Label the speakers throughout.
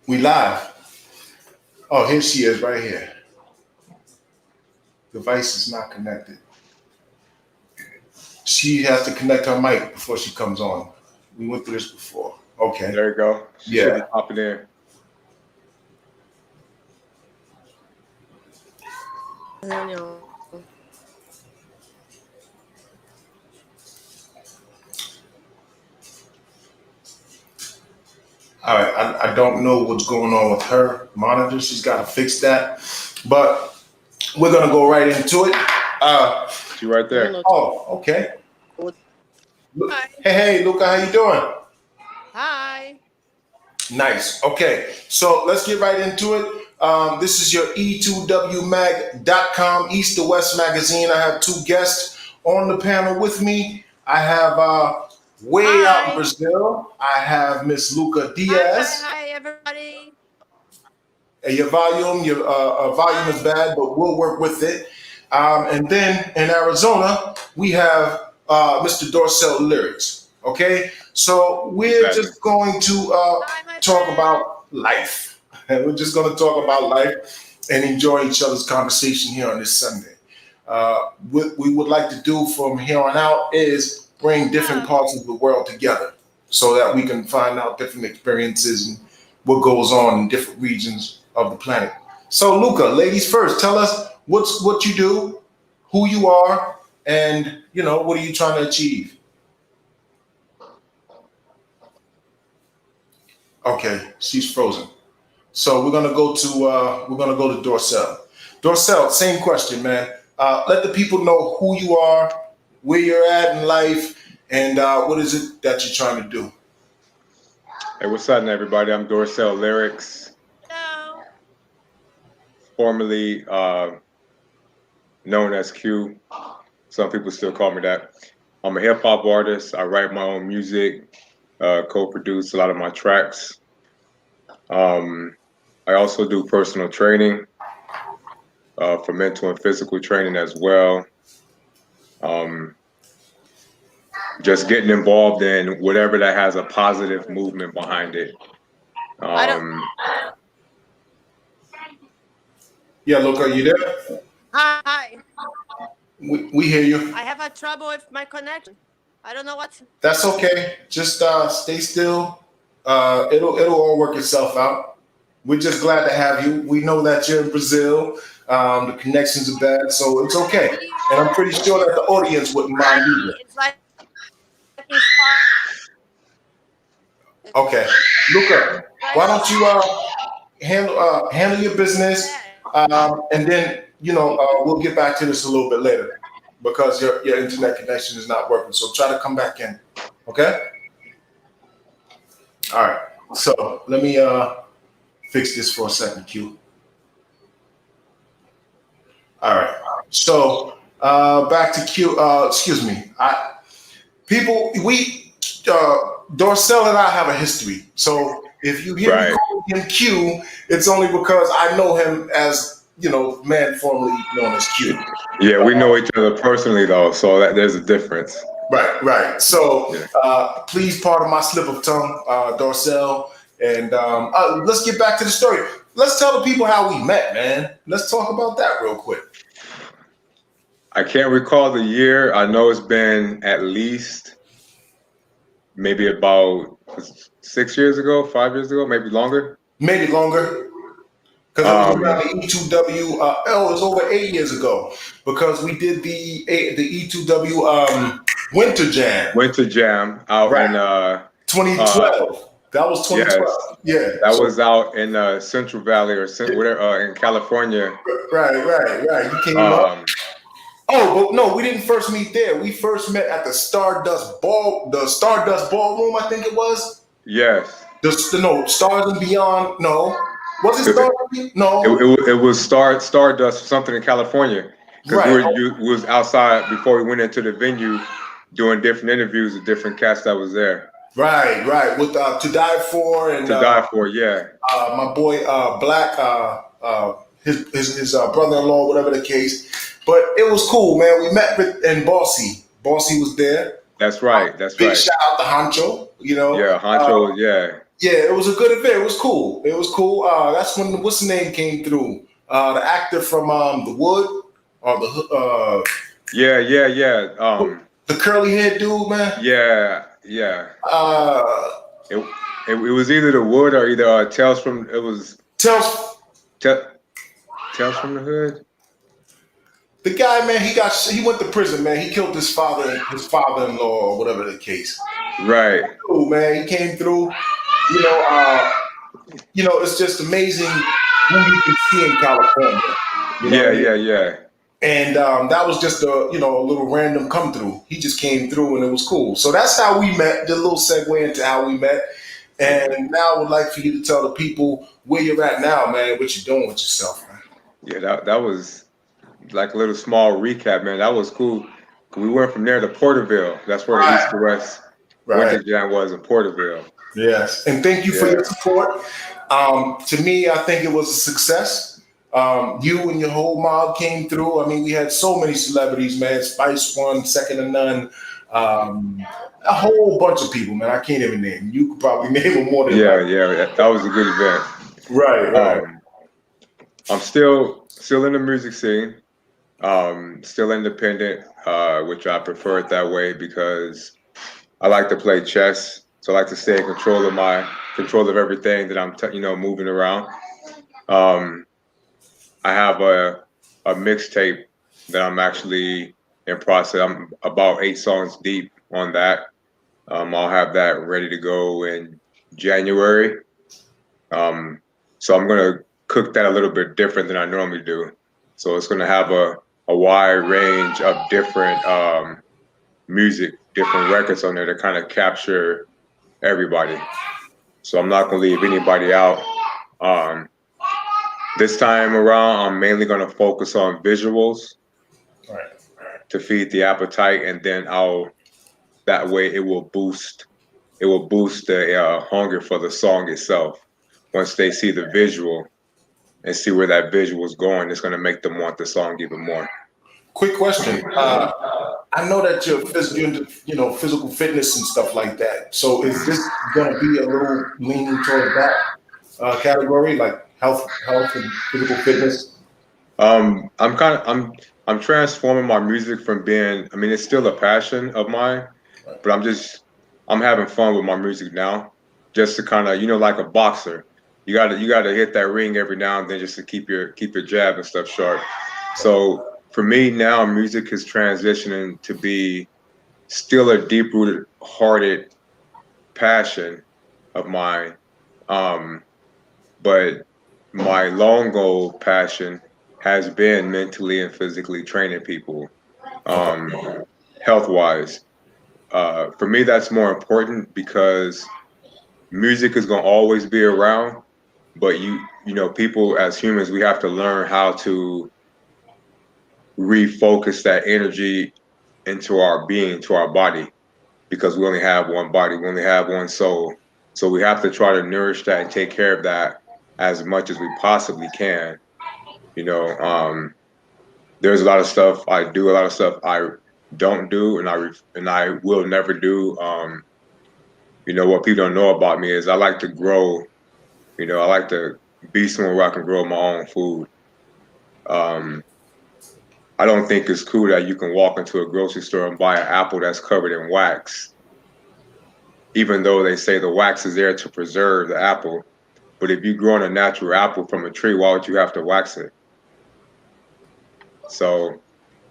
Speaker 1: We live. Oh, here she is right here. Device is not connected. She has to connect her mic before she comes on. We went through this before. Okay.
Speaker 2: There you go. She should be
Speaker 1: Yeah.
Speaker 2: popping in.
Speaker 3: Daniel.
Speaker 1: All right. I don't know what's going on with her monitor. She's got to fix that. But we're going to go right into it.
Speaker 2: She right there.
Speaker 1: Oh, okay.
Speaker 3: Hi.
Speaker 1: Hey, Luca, how you doing?
Speaker 3: Hi.
Speaker 1: Nice. Okay, so let's get right into it. This is your E2W East to West Magazine. I have two guests on the panel with me. I have way out in Brazil, I have Miss Luca Diaz.
Speaker 3: Hi, everybody.
Speaker 1: Your volume is bad, but we'll work with it. And then in Arizona, we have Mr. Dorsell Lyrics. Okay, so we're just going to talk about life. We're just going to talk about life and enjoy each other's conversation here on this Sunday. What we would like to do from here on out is bring different parts of the world together so that we can find out different experiences and what goes on in different regions of the planet. So, Luca, ladies first, tell us what you do, who you are, and what are you trying to achieve? Okay, she's frozen. So we're gonna go to Dorsell. Dorsell, same question, man. Let the people know who you are, where you're at in life, and what is it that you're trying to do.
Speaker 2: Hey, what's up, everybody? I'm Dorsell Lyrics.
Speaker 3: Hello.
Speaker 2: Formerly known as Q. Some people still call me that. I'm a hip hop artist. I write my own music, co-produce a lot of my tracks. I also do personal training for mental and physical training as well. Just getting involved in whatever that has a positive movement behind it.
Speaker 1: Yeah, Luca, you there?
Speaker 3: Hi.
Speaker 1: We hear you.
Speaker 3: I have a trouble with my connection. I don't know what's.
Speaker 1: That's okay. Just stay still. It'll all work itself out. We're just glad to have you. We know that you're in Brazil. The connections are bad, so it's okay. And I'm pretty sure that the audience wouldn't mind either.
Speaker 3: It's like.
Speaker 1: Okay, Luca, why don't you handle your business, and then we'll get back to this a little bit later because your internet connection is not working. So try to come back in. Okay. All right. So let me fix this for a second, Q. All right. So back to Q. Excuse me. Dorsell and I have a history. So if you hear me calling him Q, it's only because I know him as man formerly known as Q.
Speaker 2: Yeah, we know each other personally though, so there's a difference.
Speaker 1: Right. So please pardon my slip of tongue, Dorsell. And let's get back to the story. Let's tell the people how we met, man. Let's talk about that real quick.
Speaker 2: I can't recall the year. I know it's been at least maybe about 6 years ago, 5 years ago, maybe longer.
Speaker 1: Maybe longer. Because it was around the E2W. It was over 8 years ago because we did the E2W Winter Jam.
Speaker 2: Winter Jam out in
Speaker 1: 2012. That was 2012.
Speaker 2: Yes.
Speaker 1: Yeah.
Speaker 2: That was out in Central Valley or whatever in California.
Speaker 1: Right. You came up. Oh, but no, we didn't first meet there. We first met at the Stardust Ballroom, I think it was.
Speaker 2: Yes.
Speaker 1: Stars and Beyond. No. Was it Stardust? No.
Speaker 2: It was Stardust something in California. Because we was outside before we went into the venue doing different interviews with different cats that was there.
Speaker 1: Right. With To Die For and
Speaker 2: To Die For, yeah.
Speaker 1: My boy Black, his brother-in-law, whatever the case. But it was cool, man. We met and Bossy. Bossy was there.
Speaker 2: That's right.
Speaker 1: Big shout out to Honcho.
Speaker 2: Yeah, Honcho.
Speaker 1: Yeah, it was a good event. It was cool. It was cool. That's when what's the name came through? The actor from The Wood, or
Speaker 2: Yeah.
Speaker 1: the curly head dude, man.
Speaker 2: Yeah.
Speaker 1: Uh,
Speaker 2: It was either The Wood or either Tales from it was
Speaker 1: tells
Speaker 2: Te- Tales from the Hood.
Speaker 1: the guy, man. He went to prison, man. He killed his father-in-law, or whatever the case.
Speaker 2: Right.
Speaker 1: Cool, man. He came through. You know, it's just amazing who you can see in California. You know what I mean?
Speaker 2: Yeah.
Speaker 1: And that was just a little random come through. He just came through and it was cool. So that's how we met. The little segue into how we met. And now I would like for you to tell the people where you're at now, man. What you're doing with yourself, man.
Speaker 2: Yeah, that was like a little small recap, man. That was cool. We went from there to Porterville. That's where the East to West
Speaker 1: Right.
Speaker 2: Winter Jam was in Porterville.
Speaker 1: Yes. And thank you for
Speaker 2: Yeah.
Speaker 1: your support. To me, I think it was a success. You and your whole mob came through. I mean, we had so many celebrities, man. Spice won, second to none. A whole bunch of people, man. I can't even name. You could probably name them more than
Speaker 2: Yeah. That was a good event.
Speaker 1: Right.
Speaker 2: I'm still in the music scene. Still independent, which I prefer it that way because I like to play chess. So I like to stay in control of everything that I'm moving around. I have a mixtape that I'm actually in process. I'm about 8 songs deep on that. I'll have that ready to go in January. So I'm gonna cook that a little bit different than I normally do. So it's gonna have a wide range of different music, different records on there to kind of capture everybody. So I'm not gonna leave anybody out. This time around, I'm mainly gonna focus on visuals
Speaker 1: Right.
Speaker 2: to feed the appetite, and then that way it will boost the hunger for the song itself. Once they see the visual and see where that visual is going, it's going to make them want the song even more.
Speaker 1: Quick question. I know that you're into, physical fitness and stuff like that. So is this going to be a little leaning towards that category, like health and physical fitness?
Speaker 2: I'm transforming my music from being, I mean, it's still a passion of mine, but I'm having fun with my music now, just to kind of, like a boxer, you gotta hit that ring every now and then just to keep your jab and stuff sharp. So for me now, music is transitioning to be still a deep rooted, hearted passion of mine, but my long goal passion has been mentally and physically training people, health wise. For me, that's more important because music is going to always be around, but people as humans, we have to learn how to refocus that energy into our being, to our body, because we only have one body, we only have one soul. So we have to try to nourish that and take care of that as much as we possibly can. There's a lot of stuff I do, a lot of stuff I don't do, and I will never do. What people don't know about me is I like to grow. I like to be somewhere where I can grow my own food. I don't think it's cool that you can walk into a grocery store and buy an apple that's covered in wax, even though they say the wax is there to preserve the apple. But if you're growing a natural apple from a tree, why would you have to wax it? So,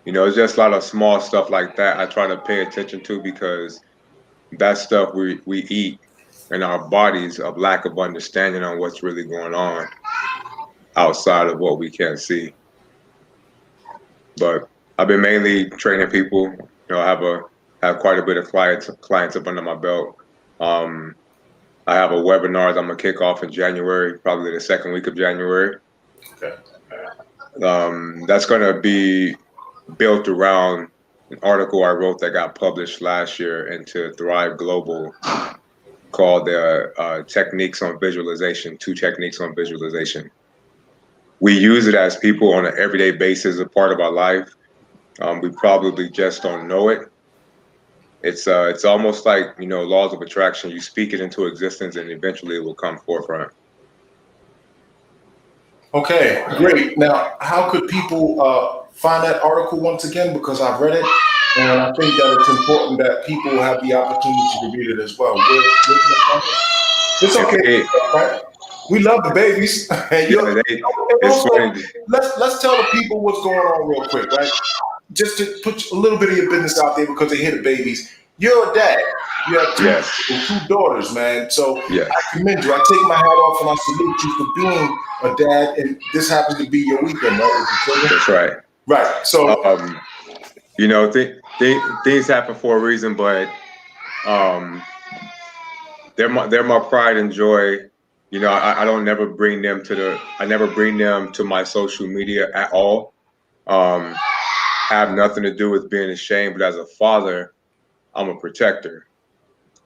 Speaker 2: it's just a lot of small stuff like that I try to pay attention to because that stuff we eat in our bodies of lack of understanding on what's really going on outside of what we can see. But I've been mainly training people. I have quite a bit of clients up under my belt. I have a webinar that I'm gonna kick off in January, probably the second week of January.
Speaker 1: Okay.
Speaker 2: That's gonna be built around an article I wrote that got published last year into Thrive Global called the techniques on visualization, 2 techniques on visualization. We use it as people on an everyday basis, a part of our life. We probably just don't know it. It's almost like, laws of attraction. You speak it into existence, and eventually it will come forefront.
Speaker 1: Okay, great. Now, how could people find that article once again? Because I've read it, and I think that it's important that people have the opportunity to read it as well. Where can they find it? It's
Speaker 2: If
Speaker 1: okay,
Speaker 2: they,
Speaker 1: right? We love the babies, and
Speaker 2: yeah,
Speaker 1: and
Speaker 2: it's
Speaker 1: also
Speaker 2: funny.
Speaker 1: let's tell the people what's going on real quick, right? Just to put a little bit of your business out there because they hear the babies. You're a dad. You have
Speaker 2: Yes,
Speaker 1: two daughters, man. So
Speaker 2: yes,
Speaker 1: I commend you. I take my hat off and I salute you for being a dad. And this happens to be your weekend, right? With your children.
Speaker 2: that's right.
Speaker 1: Right. So
Speaker 2: Um, things happen for a reason, but um, they're my pride and joy. I don't never bring them I never bring them to my social media at all. Um, have nothing to do with being ashamed, but as a father, I'm a protector.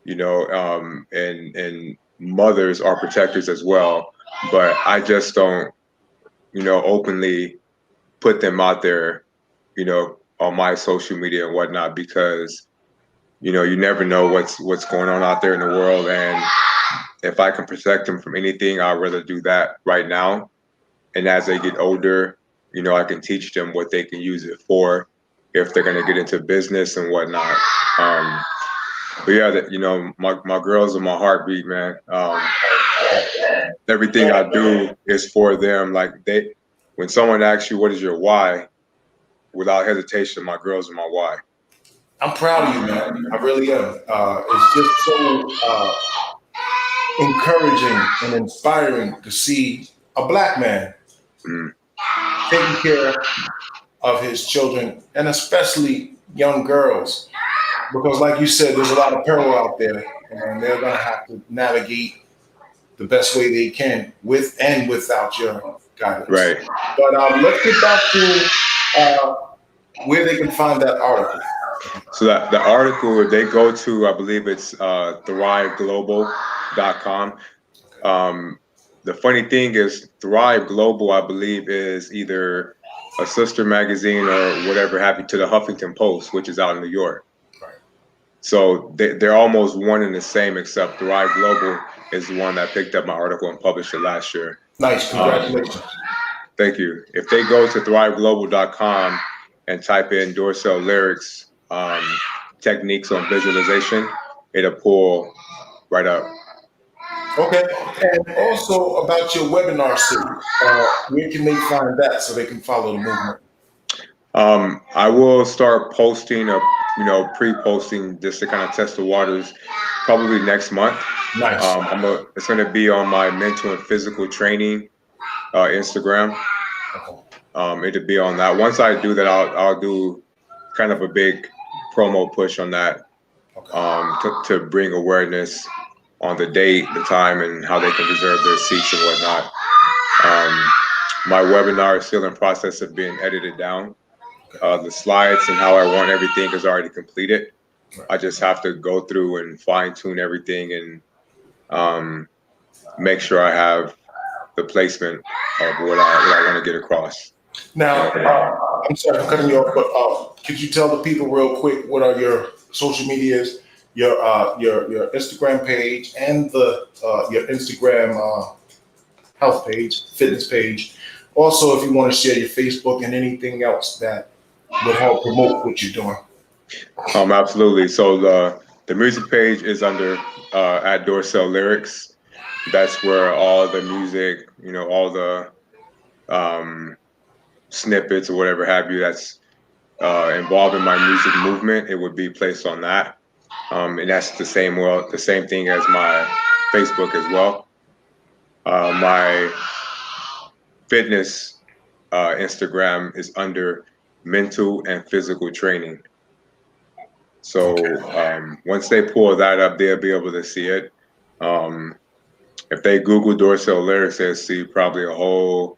Speaker 2: And mothers are protectors as well. But I just don't, openly put them out there, on my social media and whatnot, because you never know what's going on out there in the world. And if I can protect them from anything, I'd rather do that right now. And as they get older, I can teach them what they can use it for if they're going to get into business and whatnot. But yeah, my girls are my heartbeat, man. Everything I do is for them. Like when someone asks you, what is your why? Without hesitation, my girls are my why.
Speaker 1: I'm proud of you, man. I really am. It's just so encouraging and inspiring to see a black man
Speaker 2: Mm,
Speaker 1: taking care of his children and especially young girls. Because, like you said, there's a lot of peril out there, and they're going to have to navigate the best way they can with and without your guidance.
Speaker 2: right.
Speaker 1: But let's get back to uh, where they can find that article.
Speaker 2: So that the article, if they go to, I believe it's thriveglobal.com. Um, the funny thing is, Thrive Global, I believe, is either a sister magazine or whatever have you to the Huffington Post, which is out in New York.
Speaker 1: Right.
Speaker 2: So they're almost one and the same, except Thrive Global is the one that picked up my article and published it last year.
Speaker 1: Nice, congratulations.
Speaker 2: Thank you. If they go to thriveglobal.com and type in Dorsell lyrics, techniques on visualization, it'll pull right up.
Speaker 1: Okay, and also about your webinar series, where can they find that so they can follow the movement?
Speaker 2: I will start posting pre-posting just to kind of test the waters, probably next month.
Speaker 1: Nice.
Speaker 2: It's going to be on my mental and physical training Instagram. It'll be on that. Once I do that, I'll do kind of a big promo push on that, to bring awareness on the date, the time, and how they can reserve their seats and whatnot. My webinar is still in process of being edited down. The slides and how I want everything is already completed. I just have to go through and fine tune everything and make sure I have the placement of what I want to get across.
Speaker 1: Now, I'm sorry for cutting you off, but could you tell the people real quick what are your social medias, your Instagram page, and your Instagram health page, fitness page. Also, if you want to share your Facebook and anything else that would help promote what you're doing.
Speaker 2: Absolutely. So the music page is under at Dorsell Lyrics. That's where all the music, all the snippets or whatever have you that's involved in my music movement, it would be placed on that. And that's the same thing as my Facebook as well. My fitness Instagram is under mental and physical training. So once they pull that up, they'll be able to see it. If they Google Dorsell lyrics, they'll see probably a whole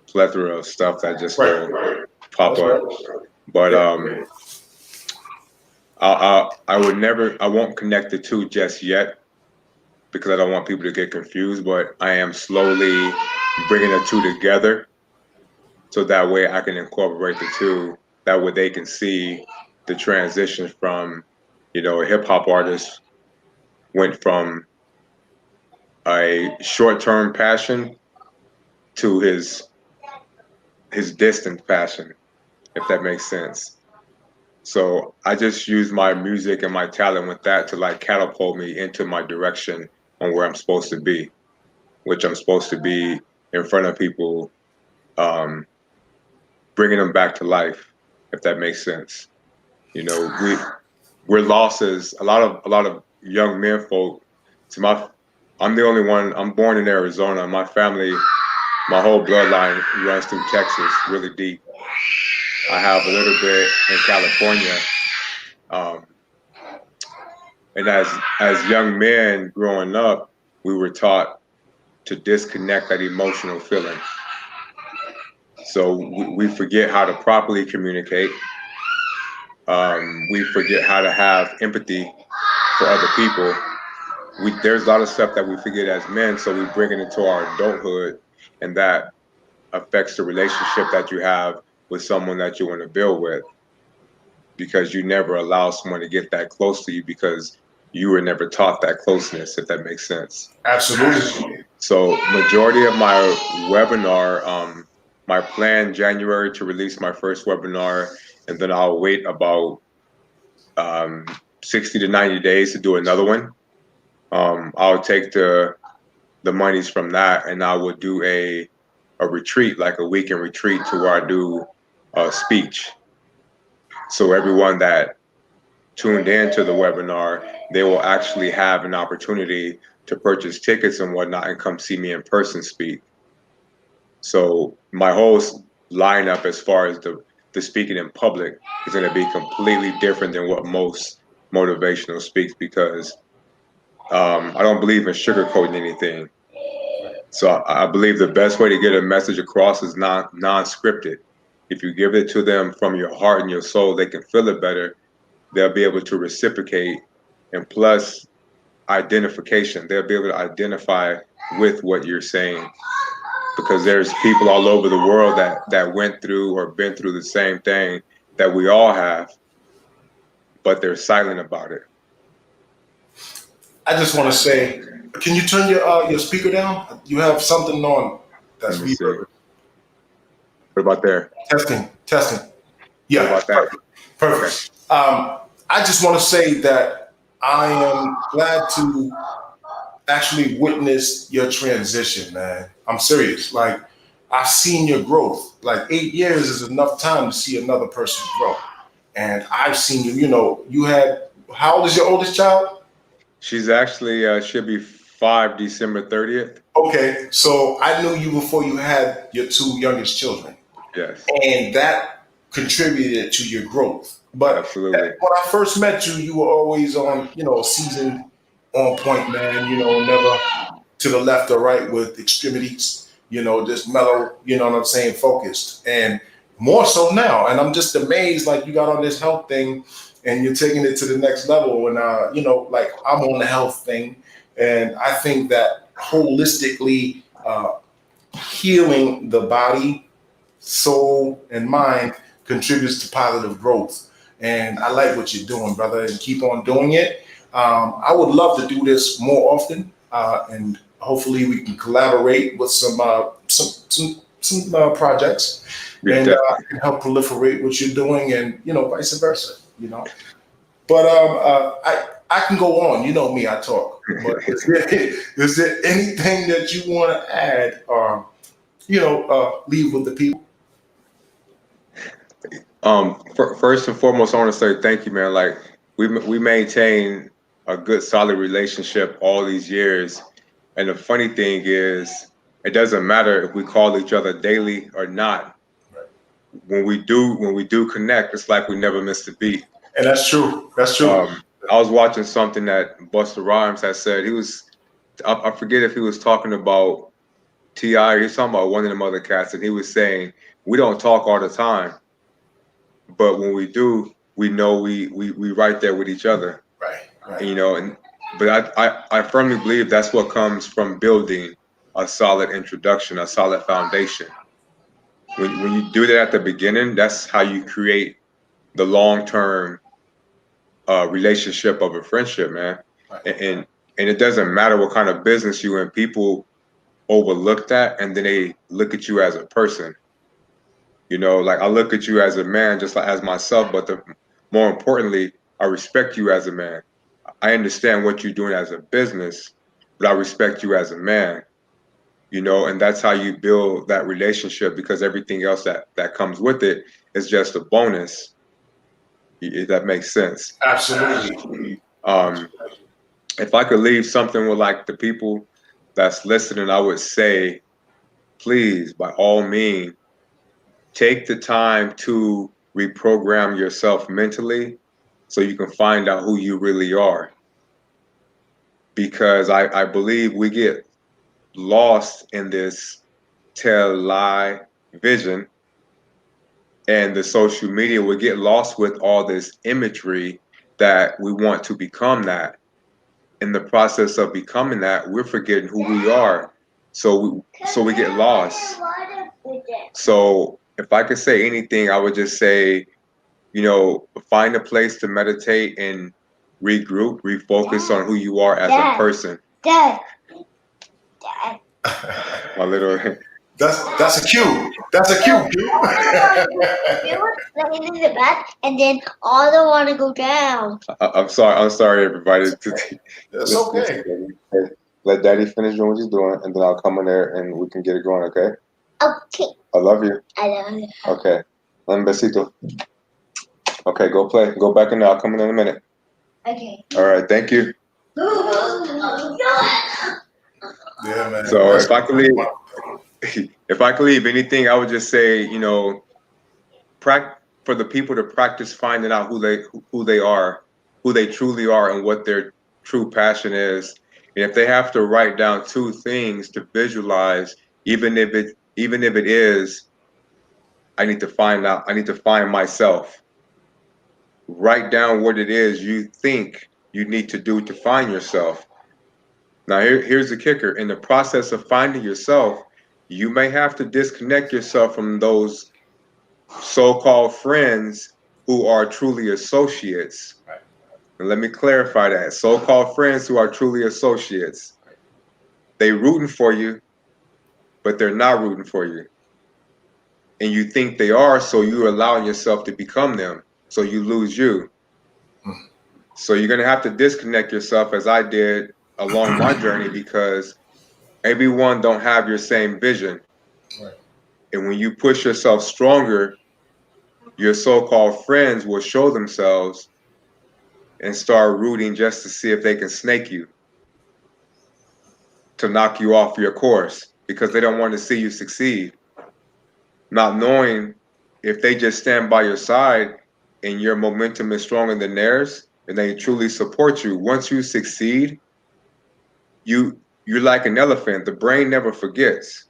Speaker 2: plethora of stuff that just will pop up. But I won't connect the two just yet because I don't want people to get confused. But I am slowly bringing the two together, so that way I can incorporate the two. That way they can see the transition from You know, a hip hop artist went from a short-term passion to his distant passion, if that makes sense. So I just use my music and my talent with that to like catapult me into my direction on where I'm supposed to be, which I'm supposed to be in front of people, um, bringing them back to life, if that makes sense. You know, we're lost as a lot of young men folk. To my, I'm the only one. I'm born in Arizona. My family, my whole bloodline runs through Texas, really deep. I have a little bit in California. Um, and as young men growing up, we were taught to disconnect that emotional feeling. So we forget how to properly communicate. We forget how to have empathy for other people. There's a lot of stuff that we forget as men, so we bring it into our adulthood, and that affects the relationship that you have with someone that you want to build with, because you never allow someone to get that close to you because you were never taught that closeness, if that makes sense.
Speaker 1: Absolutely.
Speaker 2: So majority of my webinar, my plan January to release my first webinar, and then I'll wait about 60 to 90 days to do another one. I'll take the monies from that, and I would do a retreat, like a weekend retreat, to where I do a speech. So everyone that tuned in to the webinar, they will actually have an opportunity to purchase tickets and whatnot and come see me in person speak. So my whole lineup as far as the speaking in public is going to be completely different than what most motivational speaks, because I don't believe in sugarcoating anything. So I believe the best way to get a message across is non-scripted. If you give it to them from your heart and your soul, they can feel it better. They'll be able to reciprocate, and plus identification. They'll be able to identify with what you're saying, because there's people all over the world that went through or been through the same thing that we all have, but they're silent about it.
Speaker 1: I just want to say, can you turn your speaker down? You have something on that's
Speaker 2: Let me see.
Speaker 1: reverb.
Speaker 2: What about there?
Speaker 1: Testing.
Speaker 2: What
Speaker 1: Yeah,
Speaker 2: about that?
Speaker 1: perfect. I just want to say that I am glad to actually witness your transition, man. I'm serious. Like, I've seen your growth. Like, 8 years is enough time to see another person grow. And I've seen you, you had, how old is your oldest child?
Speaker 2: She's actually she'll be 5 December 30th.
Speaker 1: Okay, so I knew you before you had your two youngest children.
Speaker 2: Yes,
Speaker 1: And that contributed to your growth. But
Speaker 2: absolutely.
Speaker 1: when I first met you, you were always on, seasoned, on point, man. Never to the left or right with extremities. Just mellow. You know what I'm saying? Focused, and more so now. And I'm just amazed, like you got on this health thing, and you're taking it to the next level. And like I'm on the health thing, and I think that holistically healing the body, soul, and mind contributes to positive growth. And I like what you're doing, brother, and keep on doing it. I would love to do this more often, and hopefully we can collaborate with some projects,
Speaker 2: Yeah,
Speaker 1: and
Speaker 2: definitely.
Speaker 1: can help proliferate what you're doing, and vice versa. But I can go on. You know me, I talk. But is there anything that you want to add, or leave with the people?
Speaker 2: First and foremost, I want to say thank you, man. Like we maintain a good, solid relationship all these years, and the funny thing is, it doesn't matter if we call each other daily or not. When we do connect, it's like we never missed a beat.
Speaker 1: And that's true. That's true.
Speaker 2: I was watching something that Busta Rhymes had said. I forget if he was talking about T.I. or he was talking about one of them other cats, and he was saying we don't talk all the time, but when we do, we know we right there with each other.
Speaker 1: Right.
Speaker 2: But I firmly believe that's what comes from building a solid introduction, a solid foundation. When you do that at the beginning, that's how you create the long-term a relationship of a friendship, man. And it doesn't matter what kind of business you in. People overlook that, and then they look at you as a person. You know, like I look at you as a man, just like as myself. But more importantly, I respect you as a man. I understand what you're doing as a business, but I respect you as a man. You know, and that's how you build that relationship, because everything else that comes with it is just a bonus. If that makes sense.
Speaker 1: Absolutely.
Speaker 2: If I could leave something with like the people that's listening, I would say, please, by all means, take the time to reprogram yourself mentally so you can find out who you really are. Because I believe we get lost in this tell lie vision, and the social media, we get lost with all this imagery that we want to become that. In the process of becoming that, we're forgetting who we are. So we get lost. So if I could say anything, I would just say, you know, find a place to meditate and regroup, refocus on who you are as a person.
Speaker 4: Dad.
Speaker 2: My little
Speaker 1: That's a cue. That's a cue.
Speaker 4: Laying in the bed, and then all don't want to go down.
Speaker 2: I'm sorry, everybody.
Speaker 1: That's okay.
Speaker 2: Let Daddy finish doing what he's doing, and then I'll come in there and we can get it going, okay?
Speaker 4: Okay.
Speaker 2: I love you.
Speaker 4: I love you.
Speaker 2: Okay. Un besito. Okay, go play. Go back in there. I'll come in a minute.
Speaker 4: Okay.
Speaker 2: All right, thank you.
Speaker 1: Yeah, man.
Speaker 2: So if I could leave anything, I would just say, you know, for the people to practice finding out who they are, who they truly are, and what their true passion is. And if they have to write down 2 things to visualize, even if it is, I need to find myself. Write down what it is you think you need to do to find yourself. Now here's the kicker. In the process of finding yourself, you may have to disconnect yourself from those so-called friends who are truly associates.
Speaker 1: Right.
Speaker 2: And let me clarify that. So-called friends who are truly associates. They rooting for you, but they're not rooting for you. And you think they are, so you're allowing yourself to become them. So you lose you. So you're gonna have to disconnect yourself, as I did along my journey, because everyone don't have your same vision.
Speaker 1: Right.
Speaker 2: And when you push yourself stronger, your so-called friends will show themselves and start rooting just to see if they can snake you, to knock you off your course, because they don't want to see you succeed. Not knowing if they just stand by your side and your momentum is stronger than theirs, and they truly support you. Once you succeed, you're like an elephant. The brain never forgets.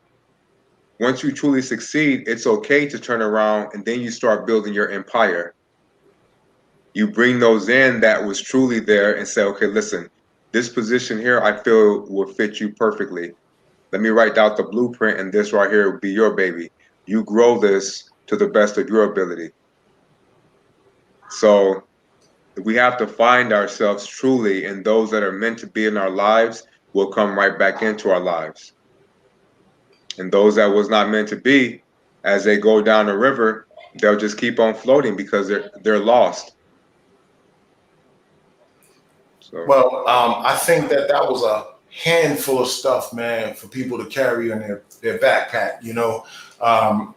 Speaker 2: Once you truly succeed, it's okay to turn around, and then you start building your empire. You bring those in that was truly there and say, okay, listen, this position here I feel will fit you perfectly. Let me write out the blueprint, and this right here will be your baby. You grow this to the best of your ability. So we have to find ourselves truly, and those that are meant to be in our lives will come right back into our lives. And those that was not meant to be, as they go down the river, they'll just keep on floating because they're lost. So.
Speaker 1: Well, I think that was a handful of stuff, man, for people to carry in their backpack. You know, I'm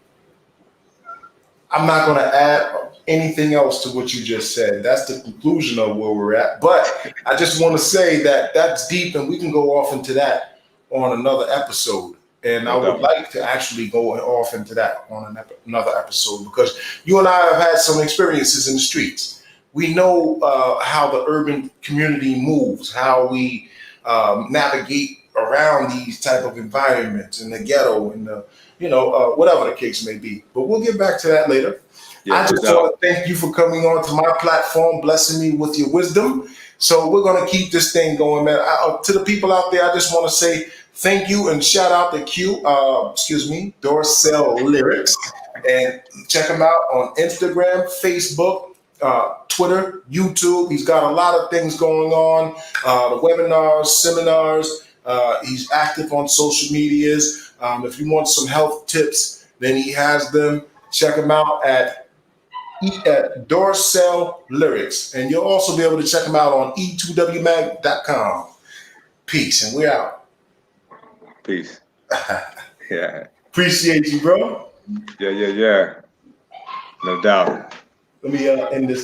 Speaker 1: not going to add anything else to what you just said. That's the conclusion of where we're at. But I just want to say that that's deep, and we can go off into that on another episode. And I would like to actually go off into that on another episode, because you and I have had some experiences in the streets. We know how the urban community moves, how we navigate around these type of environments in the ghetto and the, whatever the case may be. But we'll get back to that later. Yeah, I just want to thank you for coming on to my platform, blessing me with your wisdom. So we're going to keep this thing going, man. To the people out there, I just want to say thank you and shout out to Dorsell Lyrics. And check them out on Instagram, Facebook, Twitter, YouTube. He's got a lot of things going on, the webinars, seminars. He's active on social medias. If you want some health tips, then he has them. Check him out at Dorsell Lyrics. And you'll also be able to check him out on E2WMag.com. Peace, and we're out.
Speaker 2: Peace. Yeah.
Speaker 1: Appreciate you, bro.
Speaker 2: Yeah. No doubt.
Speaker 1: Let me end this.